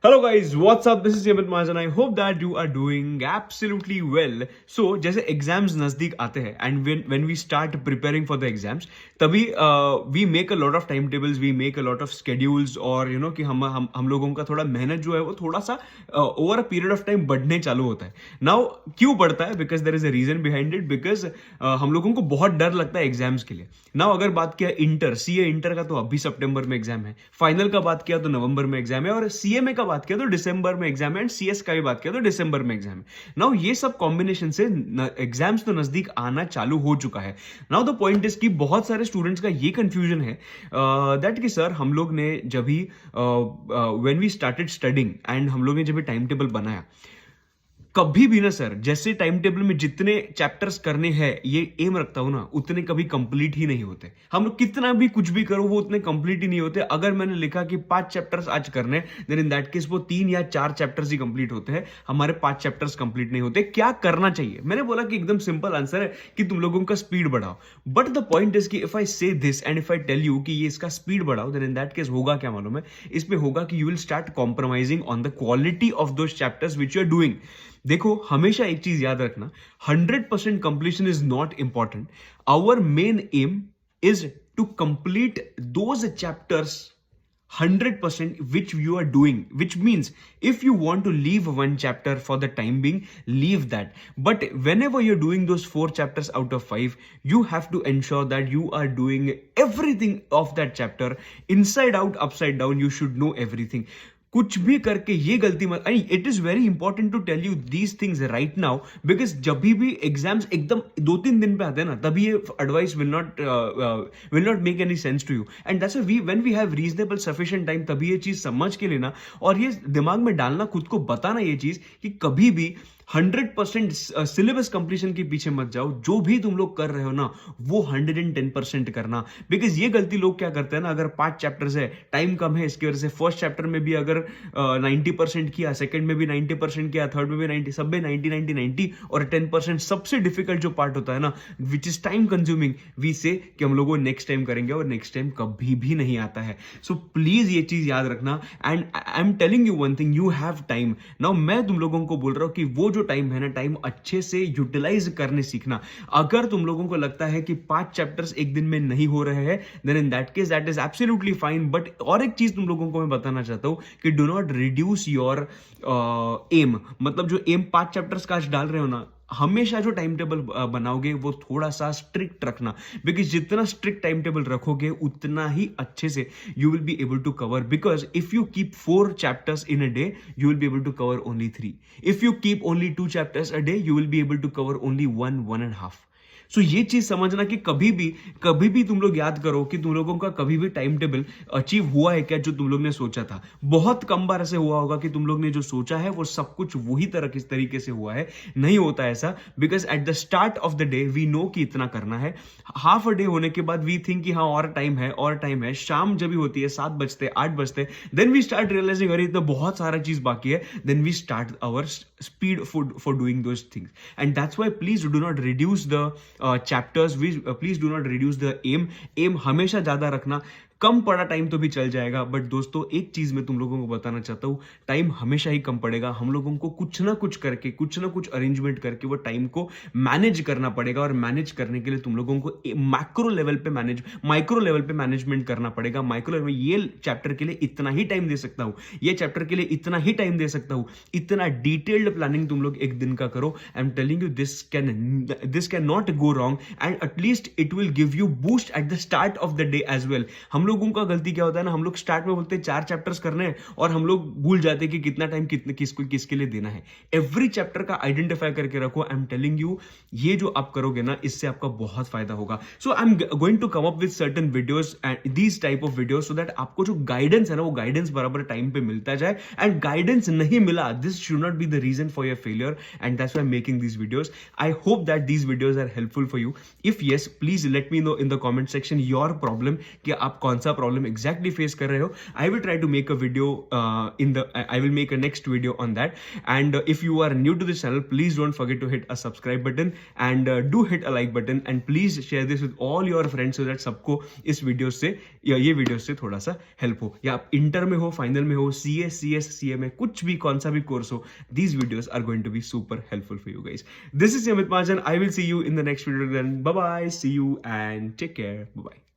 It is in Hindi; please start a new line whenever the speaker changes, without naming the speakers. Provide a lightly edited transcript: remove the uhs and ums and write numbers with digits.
Hello guys, what's up? This is Yamit Majan. I hope that you are doing absolutely well. So जैसे एग्जाम्स नजदीक आते हैं and when we start preparing for the exams, तभी we make a lot of timetables, we make a lot of schedules और कि हम लोगों का थोड़ा मेहनत जो है वो थोड़ा सा over a period of time बढ़ने चालू होता है. नाउ क्यों बढ़ता है? Because there is a reason behind it. Because हम लोगों को बहुत डर लगता है एग्जाम्स के लिए. नाउ अगर बात किया इंटर, सीए इंटर का तो अभी सितंबर में एग्जाम है, फाइनल का बात किया तो नवंबर में एग्जाम है, और सीएमए का बात किया तो दिसंबर में एग्जाम है, एंड सीएस का भी बात किया तो दिसंबर में एग्जाम है. नाउ ये सब कॉम्बिनेशन से एग्जाम्स तो नजदीक आना चालू हो चुका है. नाउ द पॉइंट इज कि बहुत सारे स्टूडेंट्स का ये कंफ्यूजन है दैट कि सर हम लोग ने जब भी when we started studying and हम लोग ने जब भी टाइम टेबल बनाया, कभी भी ना सर, जैसे टाइम टेबल में जितने चैप्टर्स करने हैं ये एम रखता हूं ना, उतने कभी कंप्लीट ही नहीं होते. हम लोग कितना भी कुछ भी करो वो उतने कंप्लीट ही नहीं होते. अगर मैंने लिखा कि 5 चैप्टर्स आज करने, देन इन दैट केस वो 3 या 4 चैप्टर्स ही कंप्लीट होते हैं, हमारे 5 चैप्टर्स कंप्लीट नहीं होते. क्या करना चाहिए? मैंने बोला कि एकदम सिंपल आंसर है कि तुम लोगों का स्पीड बढ़ाओ. बट द पॉइंट इज कि if I say this and if I tell you कि ये इसका स्पीड बढ़ाओ, देन इन दैट केस होगा क्या मालूम है? इसमें होगा कि you will start compromising on the quality of those chapters which you are doing. देखो, हमेशा एक चीज याद रखना, 100% completion is not important. Our main aim is to complete those chapters 100% which you are doing, which means if you want to leave one chapter for the time being, leave that. But whenever you're doing those 4 chapters out of 5, you have to ensure that you are doing everything of that chapter inside out, upside down. You should know everything. कुछ भी करके ये गलती मत. It is very important to tell you these things right now, because जब भी एग्जाम्स एकदम 2-3 दिन पे आते हैं ना, तभी ये advice will not make any sense to you. And that's why when we have reasonable sufficient time, तभी ये चीज समझ के लेना और ये दिमाग में डालना, खुद को बताना ये चीज कि कभी भी 100% सिलेबस कंप्लीशन के पीछे मत जाओ. जो भी तुम लोग कर रहे हो ना, वो 110% करना. बिकॉज ये गलती लोग क्या करते हैं ना, अगर 5 चैप्टर्स है, टाइम कम है, इसकी वजह से फर्स्ट चैप्टर में भी अगर 90% किया, सेकंड में भी 90% किया, थर्ड में भी 90, सब में 90 और 10% सबसे डिफिकल्ट जो पार्ट होता है ना, which is time consuming, we say कि हम लोगों नेक्स्ट टाइम करेंगे, और नेक्स्ट टाइम कभी भी नहीं आता है. सो प्लीज ये चीज याद रखना. And I am telling you one thing, you have time. Now मैं तुम लोगों को बोल रहा हूं कि वो जो टाइम है ना, टाइम अच्छे से यूटिलाइज करने सीखना. अगर तुम लोगों को लगता है कि 5 चैप्टर्स एक दिन में नहीं हो रहे हैं, then in that case that is absolutely fine. But और एक चीज तुम लोगों को मैं बताना चाहता हूं कि do not reduce your aim. मतलब जो एम 5 चैप्टर्स का आज डाल रहे हो ना, हमेशा जो टाइम टेबल बनाओगे वो थोड़ा सा स्ट्रिक्ट रखना. बिकॉज जितना स्ट्रिक्ट टाइम टेबल रखोगे उतना ही अच्छे से you will be able to cover. Because if you keep 4 chapters in a day, you will be able to cover only 3. If you keep only 2 chapters a day, you will be able to cover only 1.5. So ये चीज समझना कि कभी भी तुम लोग याद करो कि तुम लोगों का कभी भी टाइम टेबल अचीव हुआ है क्या जो तुम लोग ने सोचा था. बहुत कम बार ऐसे हुआ होगा कि तुम लोग ने जो सोचा है वो सब कुछ वही तरह किस तरीके से हुआ है. नहीं होता ऐसा. Because at the start of the day we know कि इतना करना है. हाफ अ डे होने के बाद वी थिंक कि हाँ और टाइम है. शाम जब भी होती है 7 बजते 8 बजते, देन वी स्टार्ट रियलाइजिंग अरे इतना बहुत सारा चीज बाकी है. Then we start our speed for doing those things. And that's why please do not reduce the chapters. Please do not reduce the aim हमेशा ज्यादा रखना. कम पड़ा टाइम तो भी चल जाएगा. बट दोस्तों एक चीज मैं तुम लोगों को बताना चाहता हूं, टाइम हमेशा ही कम पड़ेगा. हम लोगों को कुछ ना कुछ करके, कुछ ना कुछ अरेंजमेंट करके वो टाइम को मैनेज करना पड़ेगा. और मैनेज करने के लिए तुम लोगों को माइक्रो लेवल पे मैनेजमेंट करना पड़ेगा. माइक्रो लेवल में ये चैप्टर के लिए इतना ही टाइम दे सकता हूं, ये चैप्टर के लिए इतना ही टाइम दे सकता हूं. इतना डिटेल्ड प्लानिंग तुम लोग एक दिन का करो. I am telling you this can not go wrong, and at least it will give you boost at the start of the day as well. हम लोगों का गलती क्या होता है ना, हम लोग स्टार्ट में बोलते हैं 4 चैप्टर्स करने हैं, और हम लोग भूल जाते हैं कि कितना टाइम किसके लिए देना है. एवरी चैप्टर का आइडेंटिफाई करके रखो. आई एम टेलिंग यू, ये जो आप करोगे ना, इससे आपका बहुत फायदा होगा. So I am going to come up with certain videos and these type of videos, so that आपको जो गाइडेंस है ना, वो गाइडेंस बराबर टाइम पे मिलता जाए. एंड गाइडेंस नहीं मिला, this should not be the reason for your failure, and that's why I am making these videos. I hope that these videos are helpful for you. If yes, please let me know in the comment section your problem, कि आप कौन कौन सा प्रॉब्लम एग्जैक्टली फेस कर रहे हो, I will try to make a video I will make a next video on that. And if you are new to this channel, please don't forget to hit a subscribe button and do hit a like button, and please share this with all your friends so that सबको इस वीडियो से या ये वीडियो से थोड़ा सा हेल्प हो. या आप इंटर में हो, फाइनल में हो, CA में कुछ भी कौन सा भी कोर्स हो, these videos are going to be super helpful for you guys. This is Amit Mahajan. I will see you in the next video then. Bye bye. See you and take care. Bye bye.